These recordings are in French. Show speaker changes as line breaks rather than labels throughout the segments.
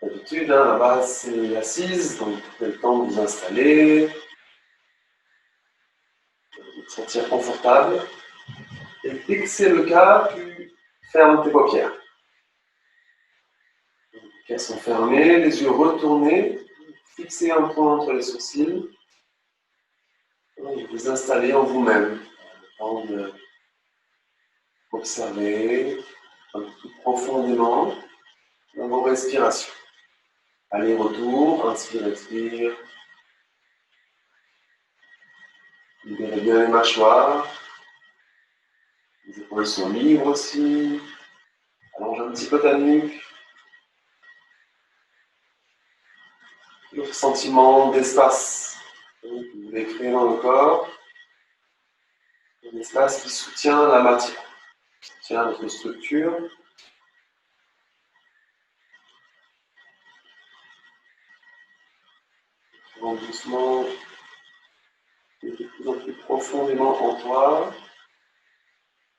D'habitude, la base c'est assise, donc vous avez le temps de vous installer, de vous sentir confortable. Et dès que c'est le cas, tu fermes tes paupières. Les paupières sont fermées, les yeux retournés, fixez un point entre les sourcils. Et vous installez en vous-même, le temps d'observer un peu plus profondément dans vos respirations. Aller-retour, inspire, expire. Libérez bien les mâchoires. Les épaules sont libres aussi. Allonge un petit peu ta nuque. Le sentiment d'espace que vous voulez créer dans le corps. Un espace qui soutient la matière, qui soutient notre structure. Donc doucement, et de plus en plus profondément en toi,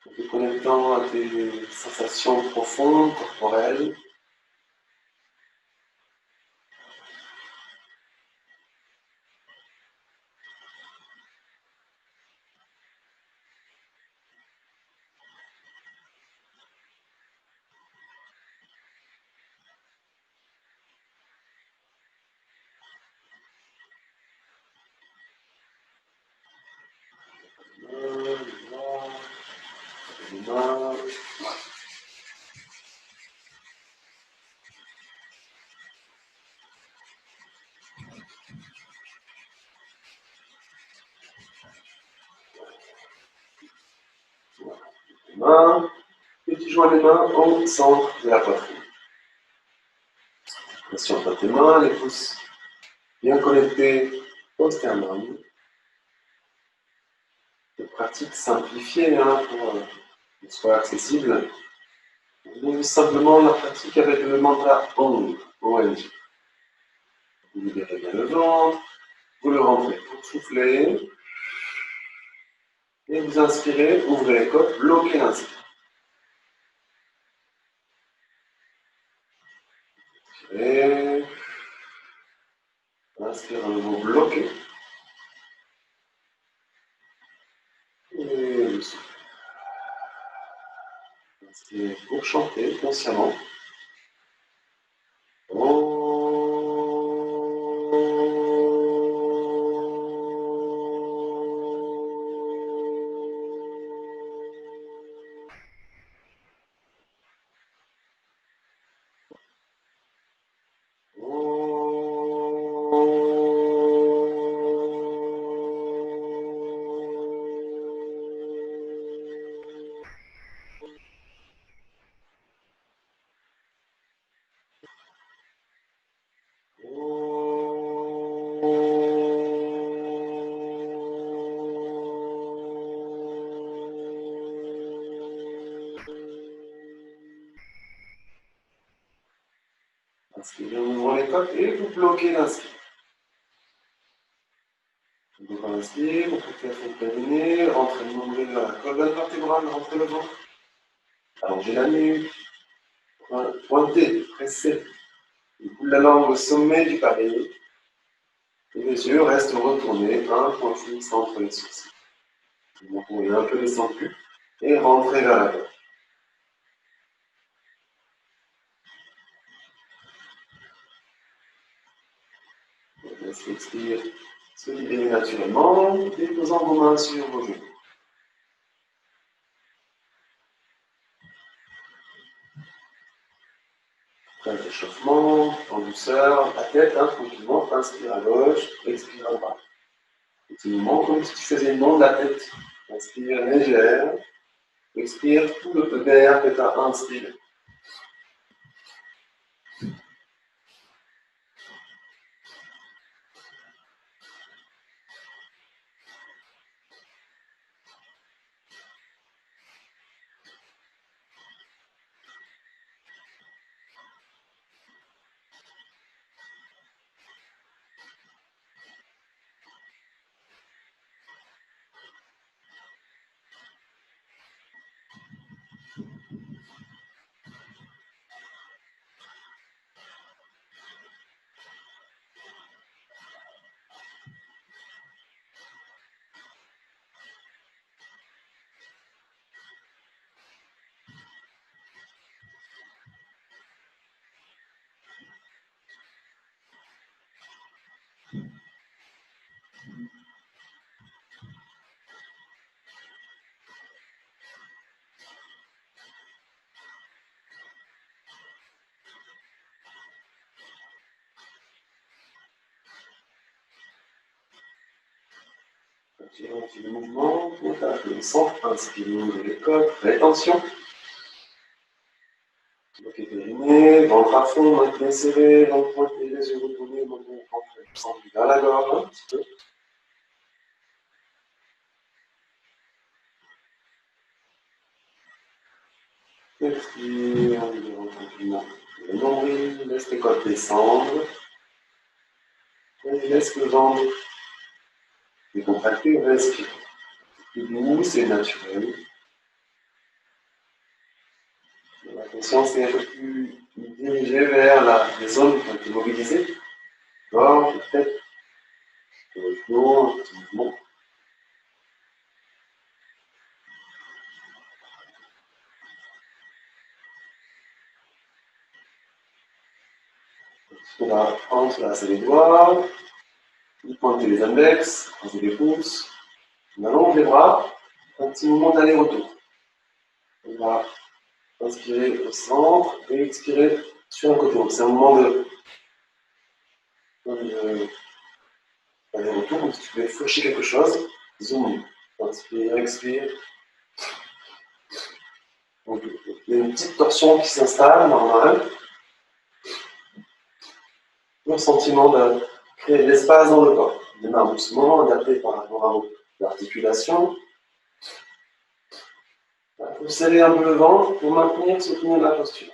en te connectant à tes sensations profondes, corporelles. Les mains. Les mains, et tu joins les mains au centre de la poitrine. Pression entre tes mains, les pouces bien connectés au sternum. Une pratique simplifiée pour qu'il soit accessible. Ou simplement la pratique avec le mantra ONG. ONG. Vous libérez bien le ventre, vous le rentrez pour souffler. Et vous inspirez, ouvrez les côtes, bloquez l'inspire. Et inspire à nouveau, bloquez. Et le souffle. Inspirez pour chanter consciemment. Inspirez, ouvrez les côtes et vous bloquez l'inspire. Donc on inspire, vous pouvez faire terminer, rentrez le nombril dans la colonne vertébrale, rentrez le ventre. Allongez la nuque, pointez, pressez. Vous coulez la langue au sommet du palais. Et les yeux restent retournés, un point fixe entre les sourcils. Vous pouvez un peu descendu et rentrer vers la gorge. Laissez l'expire se libérer naturellement, déposant vos mains sur vos genoux. Après l'échauffement, en douceur, la tête, tranquillement, inspire à gauche, expire à droite. Continuellement, comme si tu faisais le nom de la tête. Inspire légère, expire tout le peu d'air que tu as inspiré. Tirez un petit mouvement, contact le centre, inspirez les côtes, rétention. Bloquez périnée, ventre à fond, maintenez serré, ventre pointé, les yeux retournés, maintenez le centre vers la gorge un petit peu. Expire, en libérant tranquillement le nombril, laisse les côtes descendre. Et laisse le ventre décontracté, respire. C'est doux, c'est naturel. La conscience est un peu plus dirigée vers les zones qui ont été mobilisées. Gorge, tête, le dos, un petit mouvement. On va entrelacer les doigts, pointer les index, croiser les pouces. On allonge les bras, un petit mouvement d'aller-retour. On va inspirer au centre et expirer sur un côté. Donc c'est un moment d'aller-retour, comme si tu voulais faucher quelque chose. Zoom. Inspire, expire. Donc, il y a une petite torsion qui s'installe, normale. Le sentiment de créer de l'espace dans le corps. On démarre doucement, adapté par rapport à l'articulation. Il faut serrer un peu le ventre pour maintenir, soutenir la posture.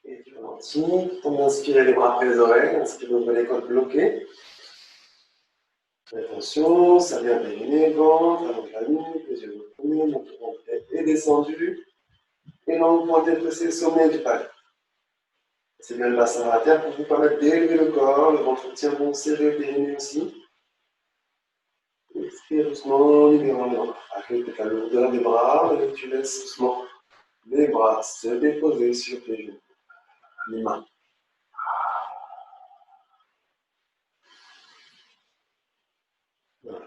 Et tu ralentis. On va inspirer les bras après les oreilles, inspirez, ouvrez les côtes bloquées. Attention, ça vient périnée, ventre, allonge la nuque, les yeux retenus, menton est descendu. Et langue pointée, pressée, sommet du palais. C'est bien le bassin à terre pour vous permettre d'élever le corps, le ventre tient bon, serré, périnée aussi. Expire doucement, libérant les bras. Arrête avec la lourdeur des bras et tu laisses doucement les bras se déposer sur tes genoux. Les mains. Voilà.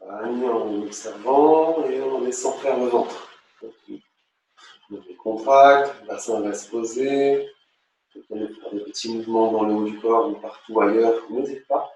En observant et en laissant faire le ventre. Donc, il contracte, le bassin va se poser. Vous pouvez faire des petits mouvements dans le haut du corps ou partout ailleurs, n'hésitez pas.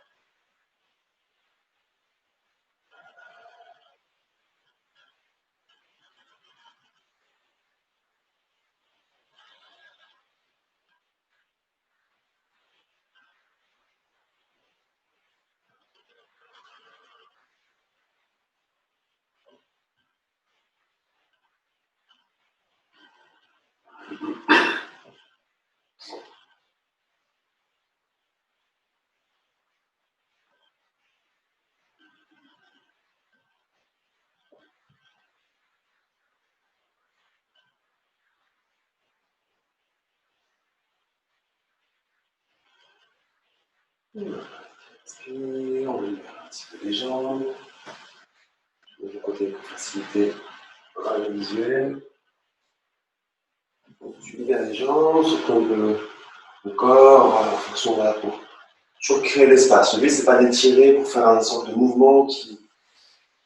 Inspire, on libère un petit peu les jambes. De l'autre côté, pour faciliter le visuel. Donc, tu libères les jambes, secoues le corps en fonction de la peau. toujours créer l'espace. Le but, c'est pas d'étirer pour faire une sorte de mouvement qui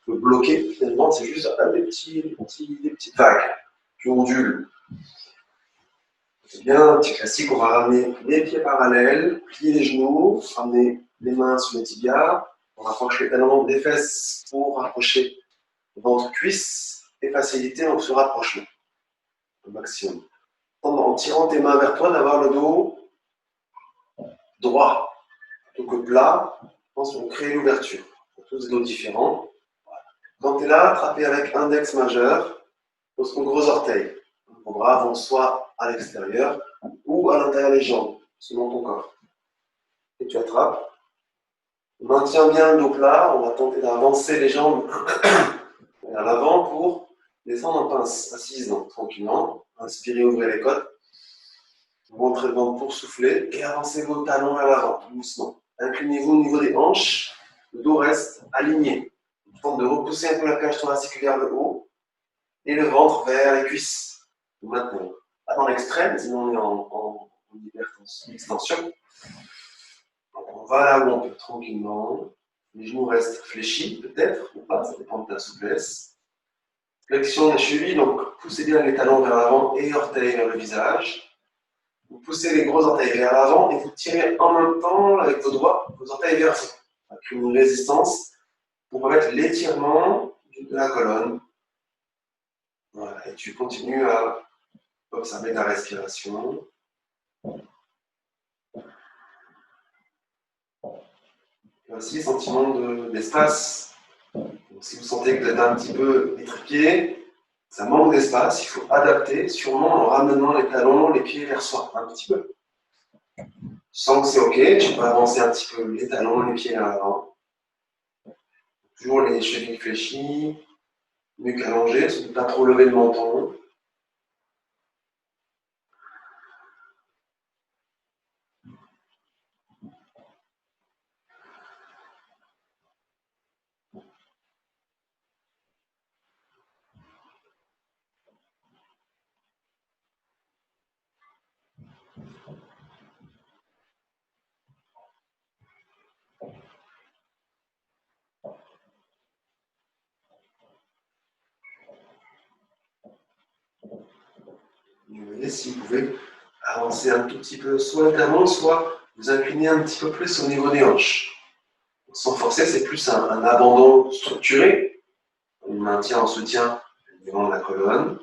peut bloquer. Finalement, c'est juste des petites vagues qui ondulent. C'est bien, un petit classique, on va ramener les pieds parallèles, plier les genoux, ramener les mains sur les tibias, on rapproche les talons des fesses pour rapprocher le ventre-cuisse et faciliter ce rapprochement au maximum. En tirant tes mains vers toi, d'avoir le dos droit plutôt que plat, on crée l'ouverture. Tous des dos différents. Quand tu es là, attrapez avec index majeur, pose ton gros orteil. Vos bras vont soit à l'extérieur ou à l'intérieur des jambes, selon ton corps. Et tu attrapes. Maintiens bien le dos plat, on va tenter d'avancer les jambes vers l'avant pour descendre en pince, assise donc, tranquillement. Inspirez, ouvrez les côtes. Montrez le ventre pour souffler et avancez vos talons vers l'avant, doucement. Inclinez-vous au niveau des hanches, le dos reste aligné. Tente de repousser un peu la cage thoracique vers le haut et le ventre vers les cuisses. Maintenant, pas dans l'extrême, sinon on est en extension. Donc on va là où on peut tranquillement. Les genoux restent fléchis, peut-être, ou pas, ça dépend de ta souplesse. Flexion des chevilles, donc poussez bien les talons vers l'avant et orteils vers le visage. Vous poussez les gros orteils vers l'avant et vous tirez en même temps avec vos doigts, vos orteils vers vous. Ça crée une résistance pour permettre l'étirement de la colonne. Voilà, et tu continues à observer ta respiration. Ainsi, sentiment d'espace. Si vous sentez que vous êtes un petit peu étriqué, ça manque d'espace, il faut adapter, sûrement en ramenant les talons, les pieds vers soi, un petit peu. Tu sens que c'est ok, tu peux avancer un petit peu les talons, les pieds vers l'avant. Toujours les chevilles fléchies, nuque allongée, ne pas trop lever le menton. Et vous voyez, si vous pouvez avancer un tout petit peu, soit les talons, soit vous incliner un petit peu plus au niveau des hanches. Sans forcer, c'est plus un abandon structuré. On maintient en soutien le devant de la colonne.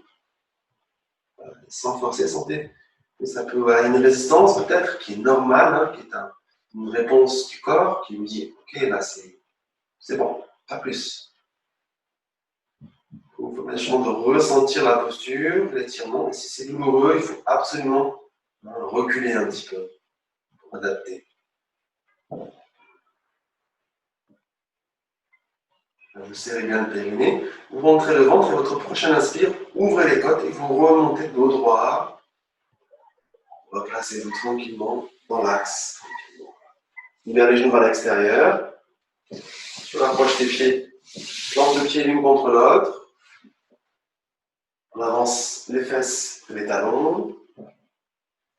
Sans forcer, sentez que ça peut avoir une résistance peut-être qui est normale, hein, qui est une réponse du corps qui vous dit ok, là c'est bon, pas plus. Il faut vraiment de ressentir la posture, l'étirement, et si c'est douloureux, il faut absolument reculer un petit peu pour adapter. Vous serrez bien le périnée, vous rentrez le ventre et votre prochaine inspire, ouvrez les côtes et vous remontez de dos droit. Replacez-vous tranquillement dans l'axe. Libère les genoux vers l'extérieur. Tu rapproches tes pieds, planche de pied l'une contre l'autre. On avance les fesses et les talons.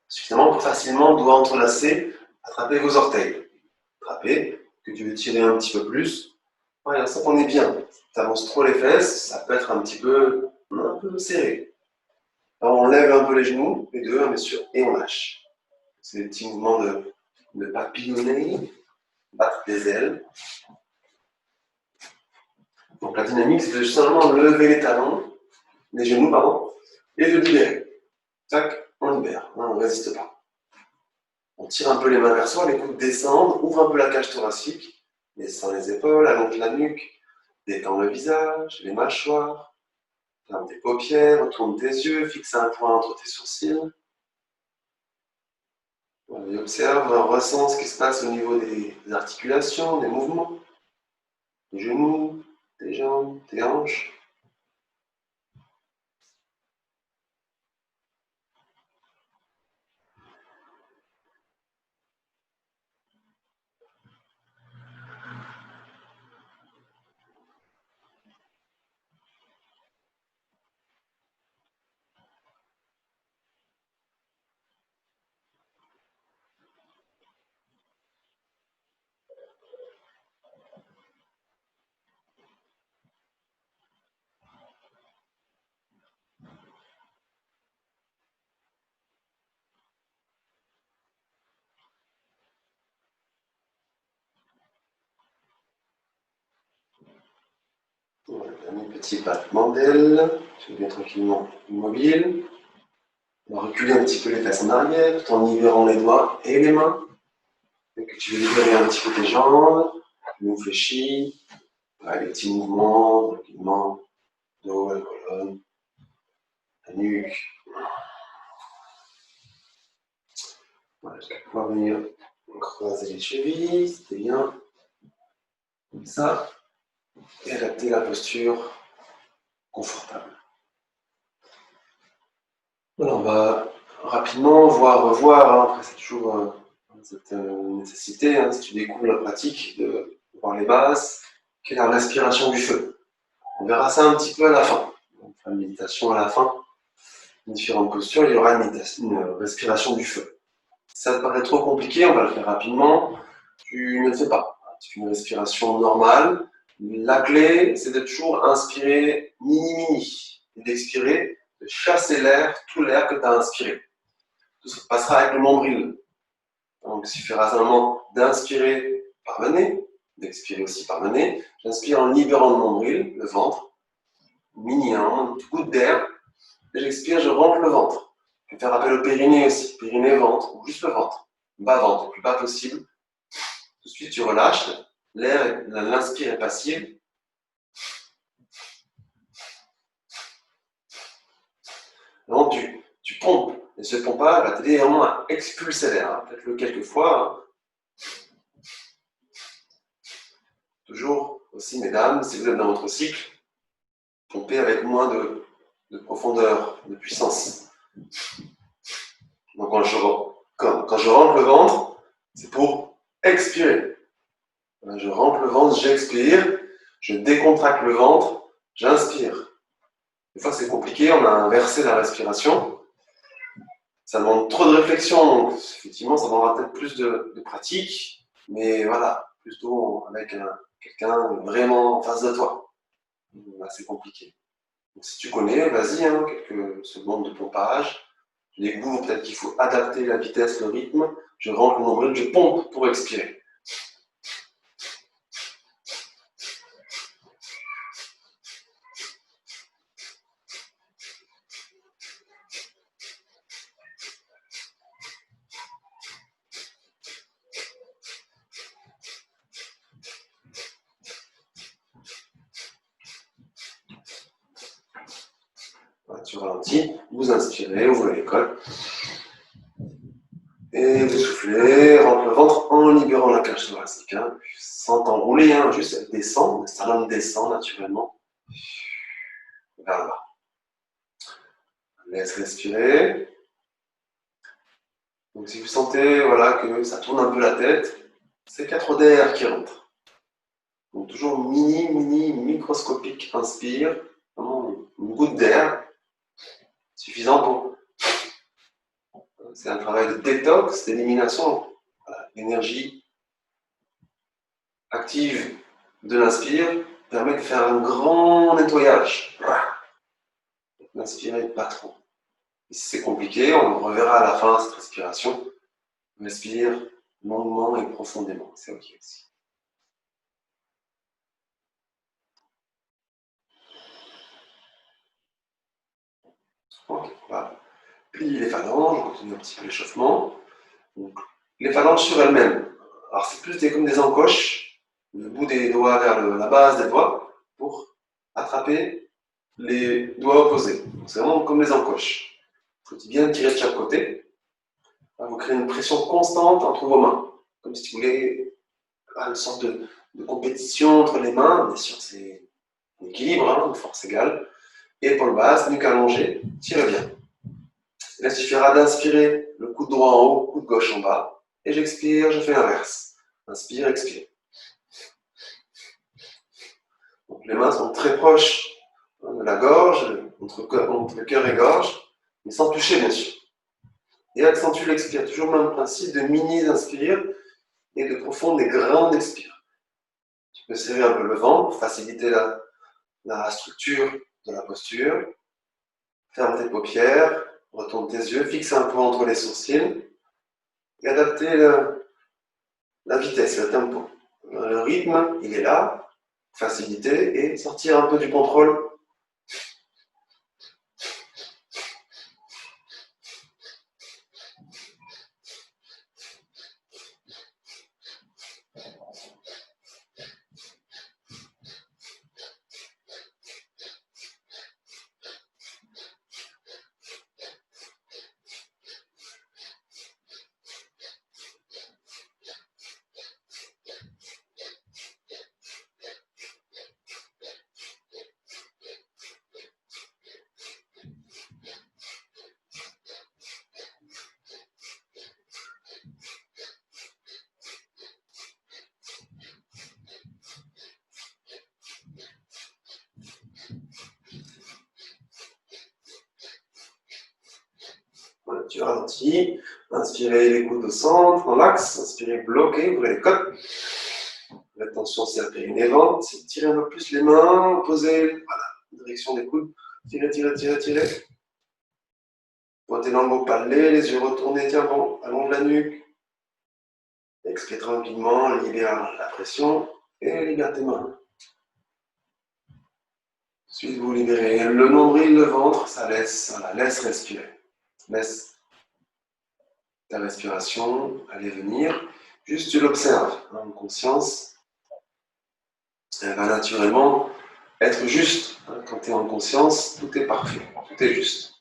Suffisamment pour facilement, doigts entrelacés, attraper vos orteils. Attraper, que tu veux tirer un petit peu plus. Voilà, ça qu'on est bien. Tu avances trop les fesses, ça peut être un peu serré. Alors on lève un peu les genoux, les deux, bien sûr, et on lâche. C'est des petits mouvements de papillonner, battre des ailes. Donc la dynamique, c'est de seulement lever les talons, les genoux, pardon, et de libérer. Tac, on libère, on ne résiste pas. On tire un peu les mains vers soi, les coudes descendent, ouvre un peu la cage thoracique, descend les épaules, allonge la nuque, détend le visage, les mâchoires, ferme tes paupières, retourne tes yeux, fixe un point entre tes sourcils. Et observe, ressent ce qui se passe au niveau des articulations, des mouvements, des genoux, tes jambes, tes hanches. Un petit battement d'aile. Tu deviens tranquillement immobile. On va reculer un petit peu les fesses en arrière, tout en libérant les doigts et les mains. Et que tu veux libérer un petit peu tes jambes, nous fléchis, avec des petits mouvements, tranquillement, dos, la colonne, la nuque. Voilà, je vais pouvoir venir croiser les chevilles, c'était bien. Comme ça, et adapter la posture confortable. Voilà, on va rapidement revoir, hein. Après c'est toujours cette nécessité, hein, si tu découvres la pratique, de voir les bases, qui est la respiration du feu. On verra ça un petit peu à la fin. On fera une méditation à la fin, différentes postures, il y aura une respiration du feu. Si ça te paraît trop compliqué, on va le faire rapidement. Tu ne le fais pas. Tu fais une respiration normale. La clé, c'est de toujours inspirer mini-mini et d'expirer, de chasser l'air, tout l'air que tu as inspiré. Tout se passera avec le nombril. Donc, il suffira simplement d'inspirer par le nez, d'expirer aussi par le nez. J'inspire en libérant le nombril, le ventre, mini, une goutte d'air. Et j'expire, je rentre le ventre. Je vais faire appel au périnée aussi, périnée-ventre, ou juste le ventre. Bas-ventre, le plus bas possible. Tout de suite, tu relâches. L'air, l'inspire est passive. Donc, tu pompes. Et ce pompage va t'aider vraiment à expulser l'air. Faites-le quelques fois. Toujours aussi, mesdames, si vous êtes dans votre cycle, pompez avec moins de profondeur, de puissance. Donc, quand je rentre le ventre, c'est pour expirer. Je rentre le ventre, j'expire, je décontracte le ventre, j'inspire. Des fois, c'est compliqué, on a inversé la respiration. Ça demande trop de réflexion, donc effectivement, ça demandera peut-être plus de pratique, mais voilà, plutôt avec quelqu'un vraiment en face de toi. Là, c'est compliqué. Donc, si tu connais, vas-y, quelques secondes de pompage. Je découvre peut-être qu'il faut adapter la vitesse, le rythme. Je rentre le nombril, je pompe pour expirer. Tu ralentis, vous inspirez, ouvrez les côtes. Et vous soufflez, rentre le ventre en libérant la cage thoracique. Sans t'enrouler, juste elle descend, le sternum descend naturellement vers le bas. Laisse respirer. Donc si vous sentez que ça tourne un peu la tête, c'est 4 d'air qui rentrent. Donc toujours microscopique, inspire, vraiment une goutte d'air, suffisant pour... C'est un travail de détox, d'élimination, l'énergie active de l'inspire permet de faire un grand nettoyage. N'inspirez pas trop. Et si c'est compliqué, on le reverra à la fin, cette respiration. Respire longuement et profondément, c'est ok aussi. Ok, on va plier les phalanges, on continue un petit peu l'échauffement. Donc, les phalanges sur elles-mêmes. Alors c'est plus comme des encoches, le bout des doigts vers la base des doigts, pour attraper les doigts opposés. C'est vraiment comme les encoches. Il faut bien tirer de chaque côté. Là, vous créez une pression constante entre vos mains, comme si vous voulez une sorte de compétition entre les mains. Bien sûr, c'est un équilibre, une force égale. Épaule basse, nuque allongée, tirez bien. Là, il suffira d'inspirer le coude droit en haut, coude gauche en bas. Et j'expire, je fais l'inverse. Inspire, expire. Donc, les mains sont très proches de la gorge, entre cœur et gorge, mais sans toucher, bien sûr. Et accentue l'expire. Toujours le même principe de mini inspire et de profonde et grande expire. Tu peux serrer un peu le ventre pour faciliter la structure de la posture. Ferme tes paupières, retourne tes yeux, fixe un peu entre les sourcils et adapter la vitesse, le tempo. Le rythme, il est là. facilité et sortir un peu du contrôle. Voilà, tu ralentis. Inspirez les coudes au centre, dans l'axe. Inspirez, bloquez, ouvrez les côtes. L'attention, c'est la périnée ventre. Tirez un peu plus les mains, posez, voilà, direction des coudes. Tirez, tirez, tirez, tirez. Pointez dans le beau palais, les yeux retournés, tiens bon, allonge la nuque. Expirez tranquillement, libère la pression et libère tes mains. Ensuite, vous libérez le nombril, le ventre, ça laisse, voilà, laisse respirer. Laisse ta respiration aller venir. Juste tu l'observes en conscience. Elle va naturellement être juste. Quand tu es en conscience, tout est parfait, tout est juste.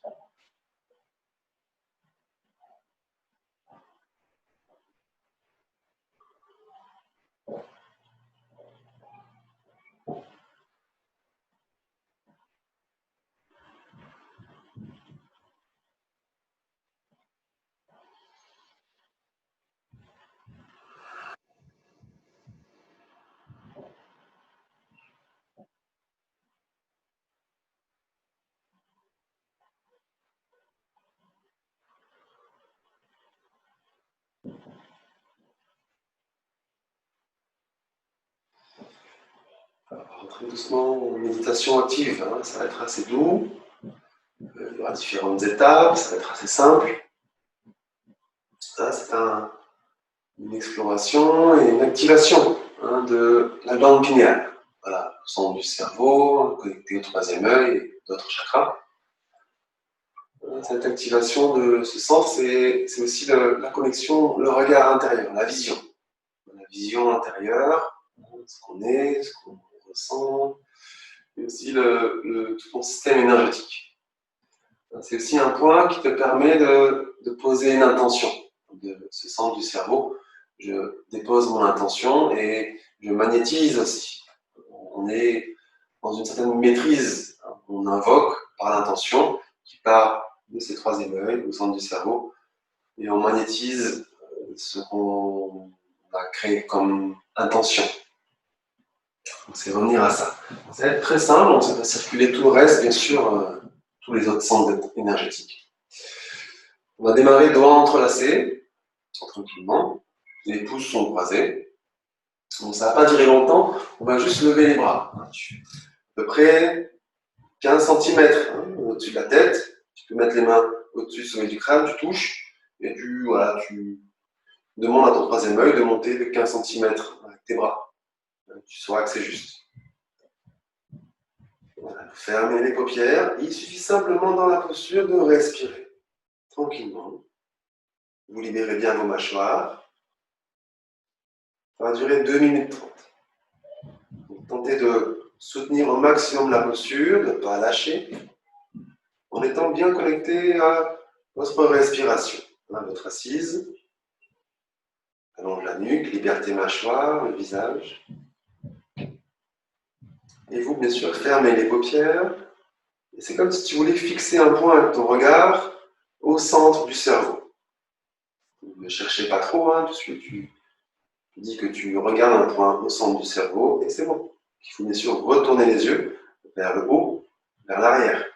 Rentrez doucement en méditation active, ça va être assez doux. Il y aura différentes étapes, ça va être assez simple. C'est une exploration et une activation de la glande pinéale. Voilà, le centre du cerveau, connecté au troisième œil et d'autres chakras. Cette activation de ce sens, c'est aussi la connexion, le regard intérieur, la vision. La vision intérieure, ce qu'on est, ce qu'on ressent, et aussi tout ton système énergétique. C'est aussi un point qui te permet de poser une intention de ce centre du cerveau. Je dépose mon intention et je magnétise aussi. On est dans une certaine maîtrise. On invoque par l'intention qui part de ces troisième œils, au centre du cerveau, et on magnétise ce qu'on a créé comme intention. Donc c'est revenir à ça. Ça va être très simple, on va circuler tout le reste, bien sûr, tous les autres centres énergétiques. On va démarrer doigts entrelacés, tranquillement. Les pouces sont croisés. Donc ça ne va pas durer longtemps, on va juste lever les bras. À peu près 15 cm au-dessus de la tête. Tu peux mettre les mains au-dessus, sommet du crâne, tu touches, et tu demandes à ton troisième œil de monter de 15 cm avec tes bras. Tu sauras que c'est juste. Voilà, fermez les paupières. Il suffit simplement dans la posture de respirer tranquillement. Vous libérez bien vos mâchoires. Ça va durer 2 minutes 30. Donc, tentez de soutenir au maximum la posture, de ne pas lâcher, en étant bien connecté à votre respiration. Votre assise. Allonge la nuque, libère tes mâchoires, le visage. Et vous, bien sûr, fermez les paupières. Et c'est comme si tu voulais fixer un point avec ton regard au centre du cerveau. Ne cherchez pas trop, tu dis que tu regardes un point au centre du cerveau et c'est bon. Il faut bien sûr retourner les yeux vers le haut, vers l'arrière.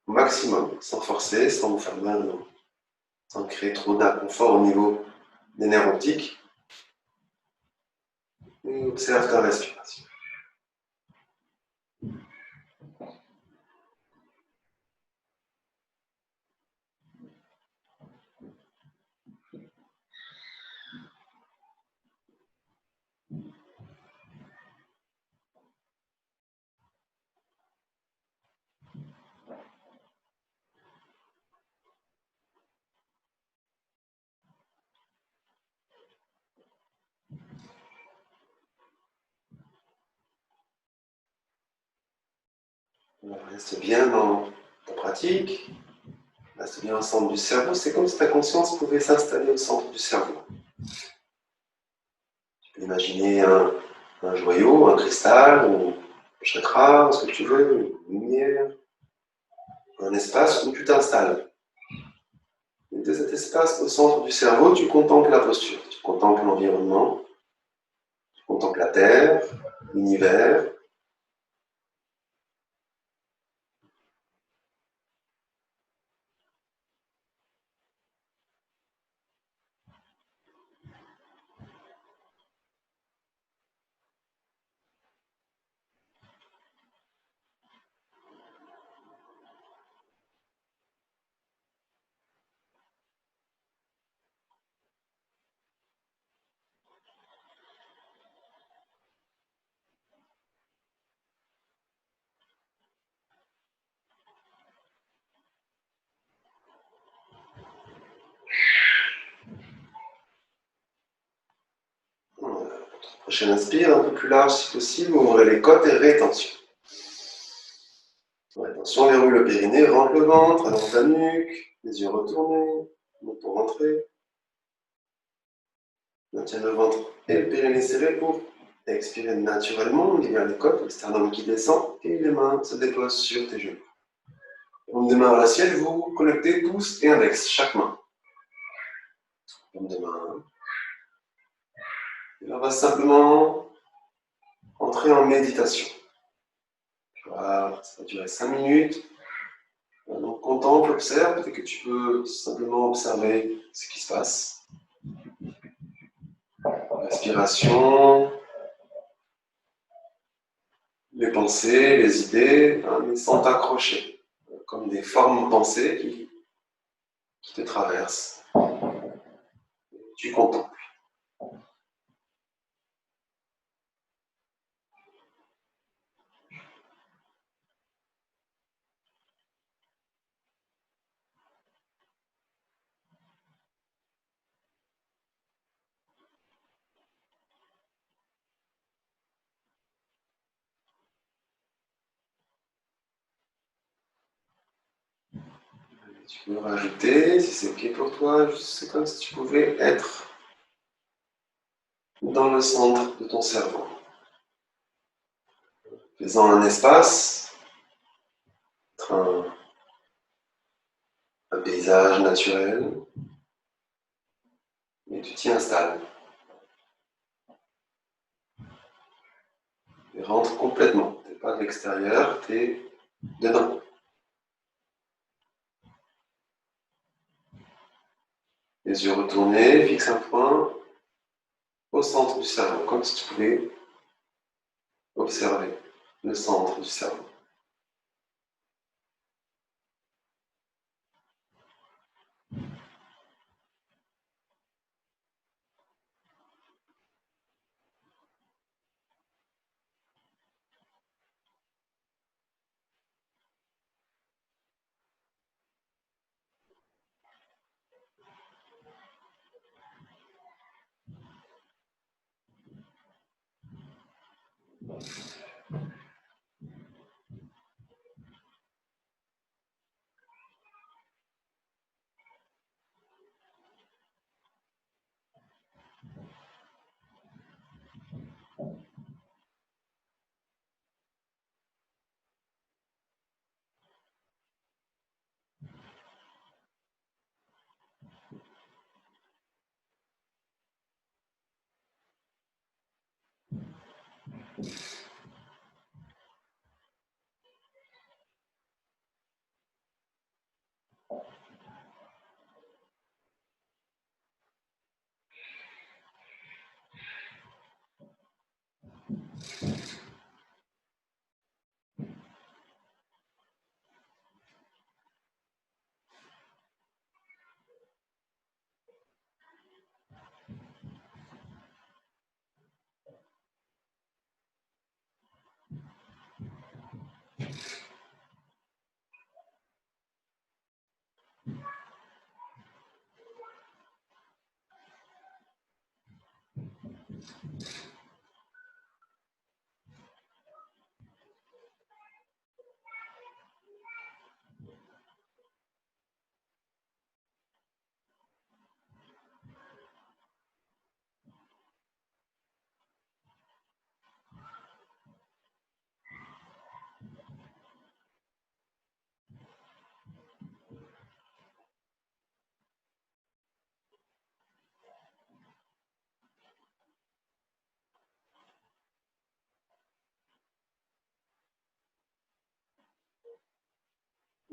Au maximum, sans forcer, sans vous faire mal, sans créer trop d'inconfort au niveau des nerfs optiques. Et observe ta respiration. Reste bien dans ta pratique, reste bien au centre du cerveau. C'est comme si ta conscience pouvait s'installer au centre du cerveau. Tu peux imaginer un joyau, un cristal, ou un chakra, ce que tu veux, une lumière, un espace où tu t'installes. Et de cet espace au centre du cerveau, tu contemples la posture, tu contemples l'environnement, tu contemples la terre, l'univers. Prochaine inspire, un peu plus large si possible, ouvrez les côtes et rétention. Rétention, verrouille le périnée, rentre le ventre, allonge la nuque, les yeux retournés, monte pour rentrer. Maintiens le ventre et le périnée serré pour expirer naturellement, libère les côtes, le sternum qui descend et les mains se déposent sur tes genoux. Paume de main à la ciel, vous connectez pouce et index, chaque main. Paume de main. Et là, on va simplement entrer en méditation. Voilà, ça va durer 5 minutes. Donc, contemple, observe. Peut-être que tu peux simplement observer ce qui se passe. Respiration, les pensées, les idées, mais sans t'accrocher. Comme des formes pensées qui te traversent. Tu contemples. Tu peux rajouter, si c'est ok pour toi, c'est comme si tu pouvais être dans le centre de ton cerveau. Faisant un espace, un paysage naturel, et tu t'y installes. Et rentre complètement. Tu n'es pas à l'extérieur, tu es dedans. Les yeux retournés, fixe un point au centre du cerveau, comme si tu pouvais observer le centre du cerveau.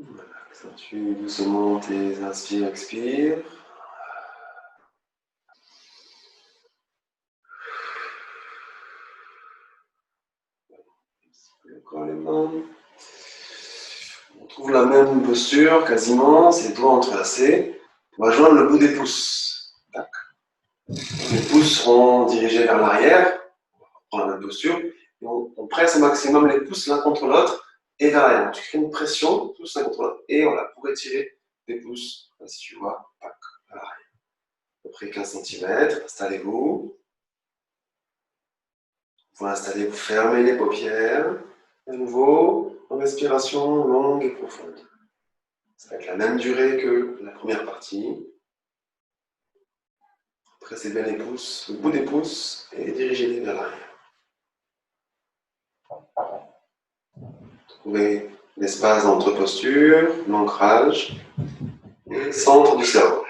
Voilà, accentue doucement tes inspires, expires. Encore les mains. On trouve la même posture quasiment, c'est les doigts entrelacés. On va joindre le bout des pouces. Tac. Les pouces seront dirigés vers l'arrière. On prend la même posture. Et on presse au maximum les pouces l'un contre l'autre et vers l'arrière. Tu crées une pression, pouces l'un contre l'autre, et voilà, pour étirer les pouces. Là, si tu vois, tac, vers l'arrière. À peu près 15 cm. Installez-vous. Pour installer, vous fermez les paupières. À nouveau, en respiration longue et profonde. Ça va être la même durée que la première partie. Pressez bien les pouces, le bout des pouces, et dirigez-les vers l'arrière. Trouvez l'espace entre posture, l'ancrage et centre du cerveau.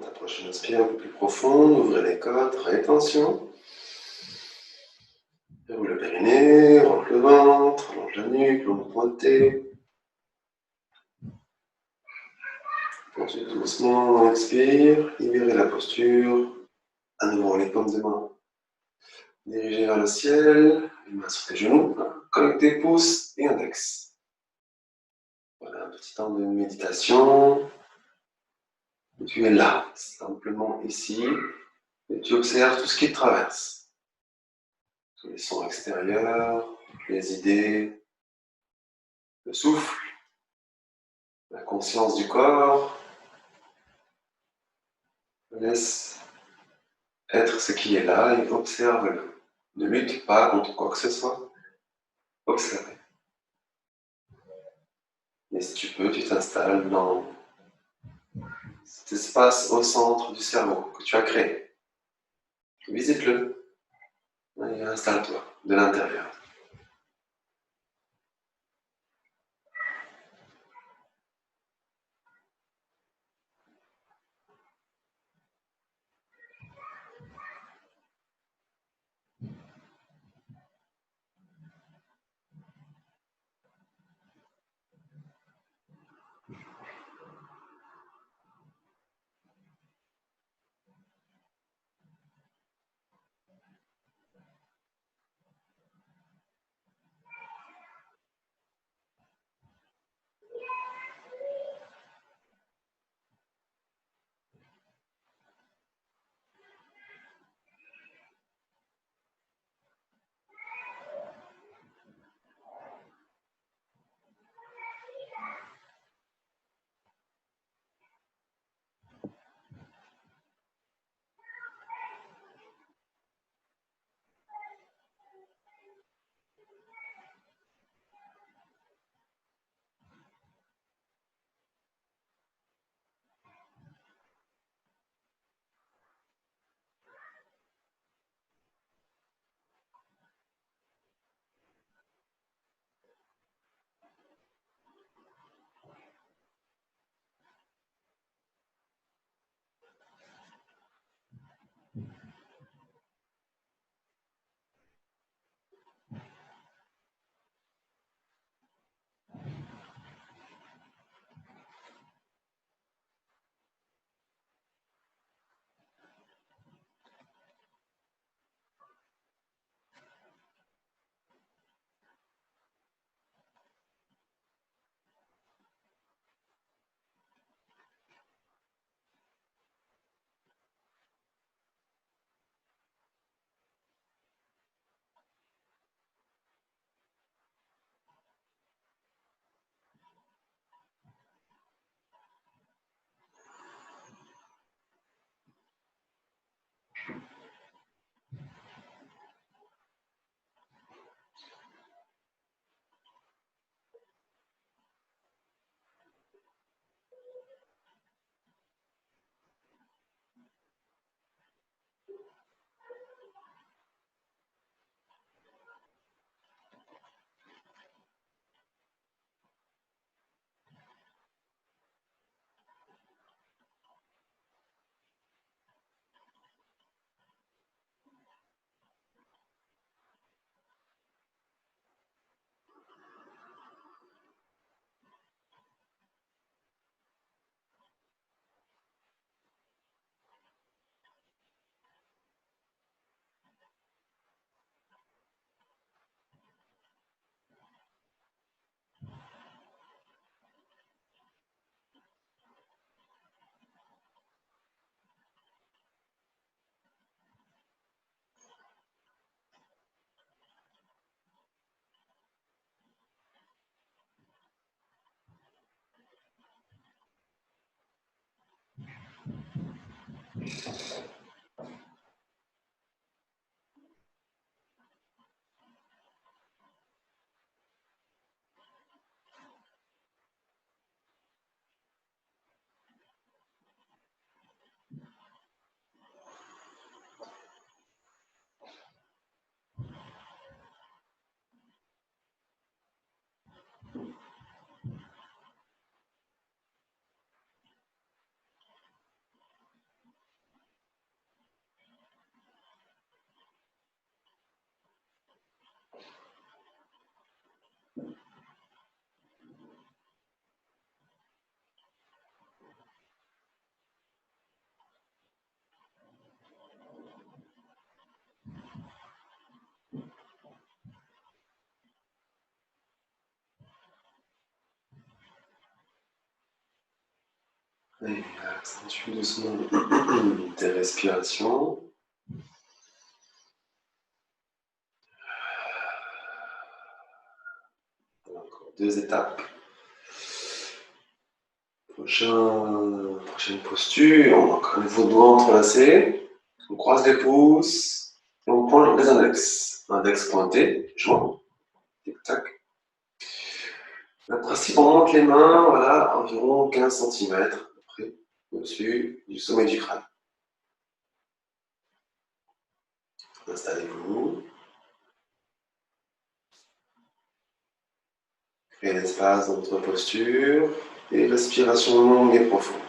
Ta prochaine inspire un peu plus profonde, ouvrez les côtes, rétention. Roule le périnée, rentre le ventre, allonge la nuque, l'ombre pointée. Ensuite, doucement, expire, libérez la posture. À nouveau, les paumes des mains dirigées vers le ciel, les mains sur tes genoux, connectez pouces et index. Voilà, un petit temps de méditation. Tu es là, simplement ici, et tu observes tout ce qui te traverse. Tous les sons extérieurs, les idées, le souffle, la conscience du corps. Laisse être ce qui est là et observe-le. Ne lutte pas contre quoi que ce soit. Observe. Et si tu peux, tu t'installes dans cet espace au centre du cerveau que tu as créé. Visite-le et installe-toi de l'intérieur. Et accentue doucement tes respirations. Encore 2 étapes. Prochaine posture, encore les doigts entrelacés. On croise les pouces et on pointe les index. Index pointé, joint, tic-tac. Le principe, on monte les mains, voilà, environ 15 cm après, au-dessus du sommet du crâne. Installez-vous. Créez l'espace dans votre posture et respiration longue et profonde.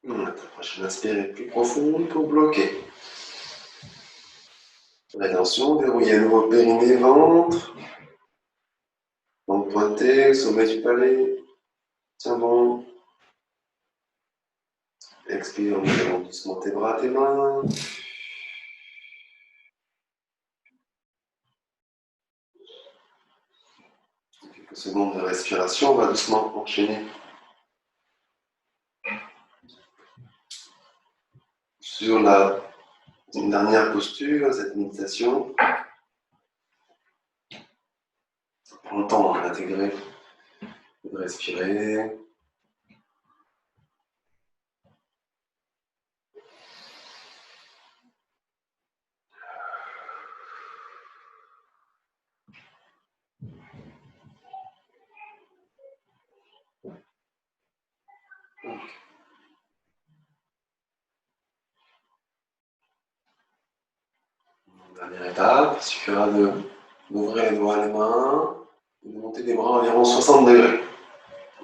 La prochaine inspire plus profonde pour bloquer. Attention, verrouillez à nouveau périnée, ventre. Donc pointé, sommet du palais. Tiens bon. Expire, mouvement doucement tes bras, tes mains. Quelques secondes de respiration, on va doucement enchaîner sur la dernière posture, cette méditation. Prends le temps d'intégrer, de respirer. il suffira d'ouvrir les doigts et les mains et de monter les bras à environ 60 degrés.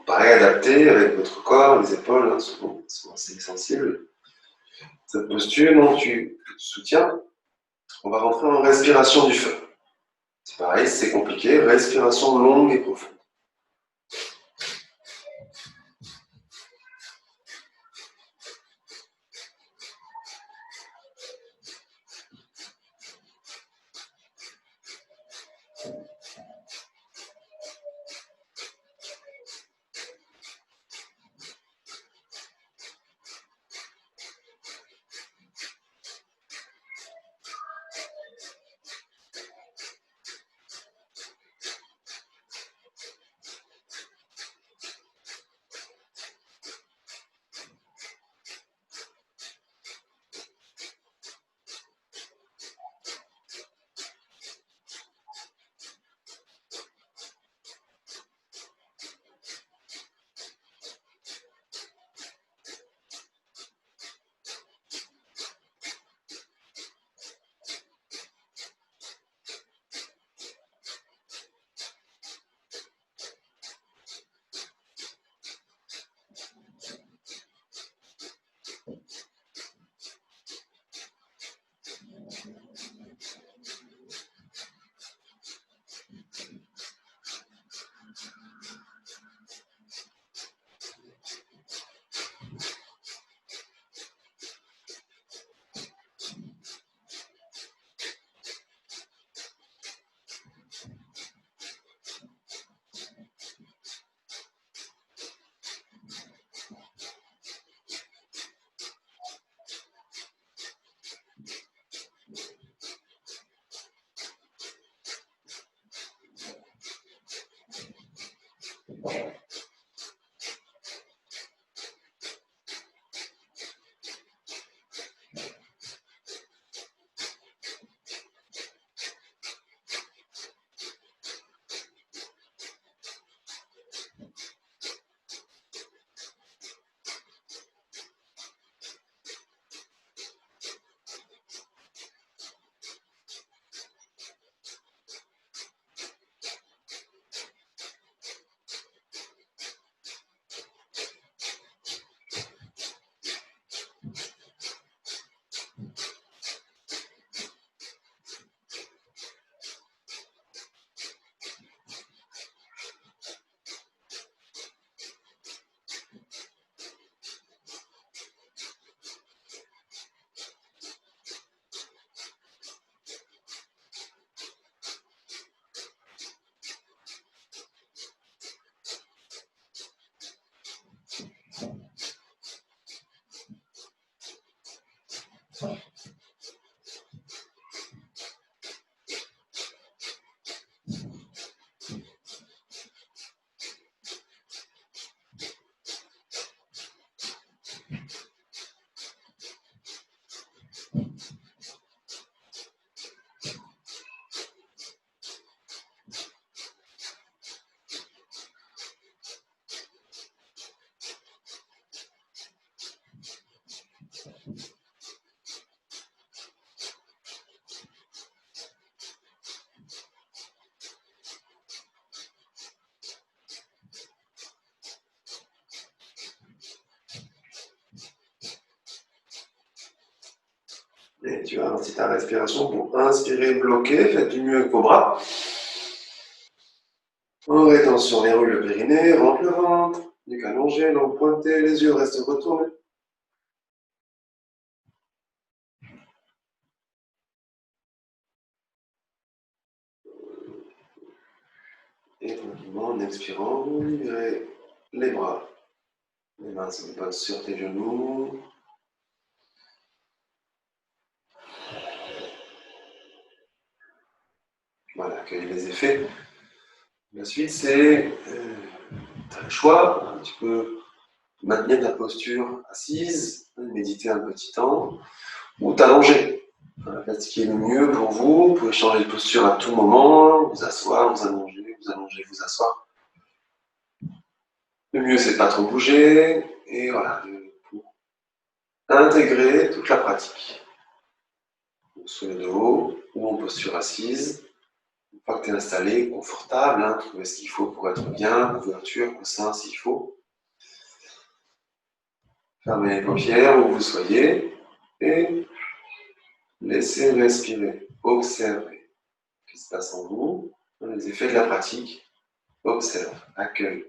Pareil, adapté avec votre corps, les épaules hein, sont assez sensibles. Cette posture dont tu te soutiens, on va rentrer en respiration du feu. C'est pareil, c'est compliqué, respiration longue et profonde. Et tu vas ralentir ta respiration pour inspirer, bloquer, faites du mieux avec vos bras. En rétention, verrouille le périnée, rentre le ventre, nuque allongée, langue pointée, les yeux restent retournés. Et tranquillement, en expirant, libérez les bras. Les mains se posent sur tes genoux. Voilà, accueille les effets. La suite, c'est tu as le choix. Tu peux maintenir ta posture assise, méditer un petit temps, ou t'allonger. Faites ce qui est le mieux pour vous. Vous pouvez changer de posture à tout moment, vous asseoir, vous allonger, vous asseoir. Le mieux, c'est de ne pas trop bouger, et voilà, pour intégrer toute la pratique. sur le dos ou en posture assise. Une fois que tu es installé, confortable, hein, trouver ce qu'il faut pour être bien, couverture, coussin s'il faut. Fermez les paupières où vous soyez et laissez respirer. Observez ce qui se passe en vous, les effets de la pratique. Observe, accueille.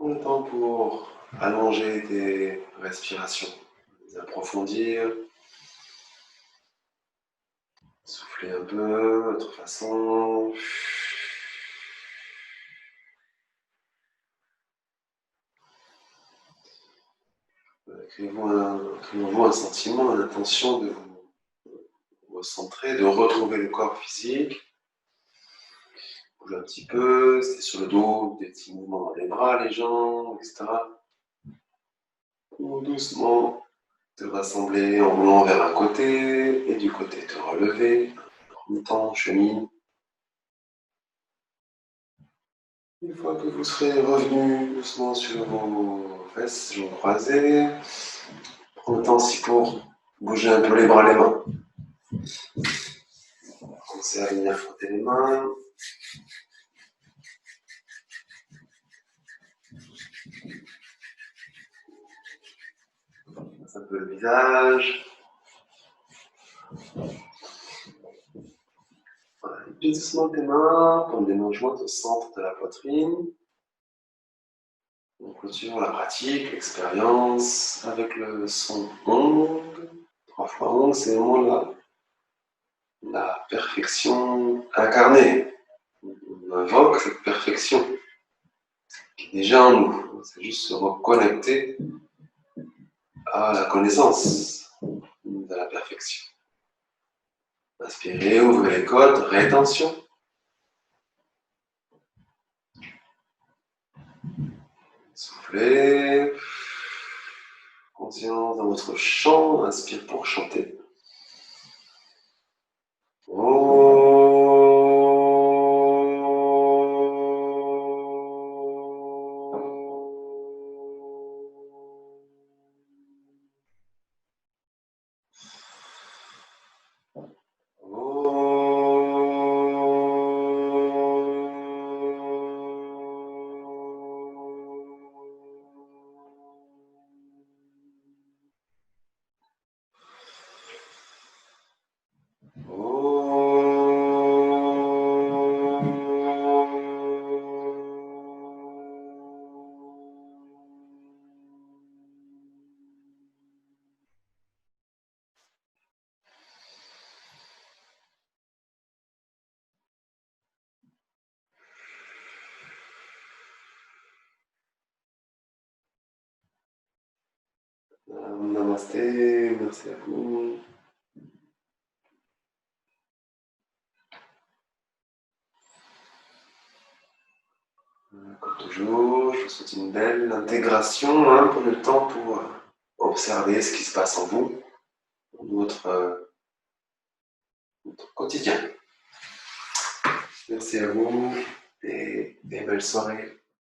Prends le temps pour allonger tes respirations, les approfondir, souffler un peu, d'autre façon. Créez-vous un sentiment, une intention de vous recentrer, de retrouver le corps physique. Bouge un petit peu, c'est sur le dos, des petits mouvements dans les bras, les jambes, etc. Ou doucement te rassembler en roulant vers un côté et du côté te relever, montant, chemine. Une fois que vous serez revenu doucement sur vos fesses, genoux croisés, prenez le temps aussi pour bouger un peu les bras, les mains. Commencez à venir frotter les mains. Un peu le visage. Voilà. Et puis doucement tes mains, comme des mains jointes au centre de la poitrine. On clôture la pratique, l'expérience avec le son Ong. 3 fois Ong, c'est vraiment la perfection incarnée. On invoque cette perfection qui est déjà en nous. C'est juste se reconnecter à la connaissance de la perfection. Inspirez, ouvrez les côtes, rétention. Soufflez. Conscience dans votre chant, inspire pour chanter. Namasté, merci à vous. Comme toujours, je vous souhaite une belle intégration. Prenez le temps pour observer ce qui se passe en vous, dans votre quotidien. Merci à vous et belle soirée.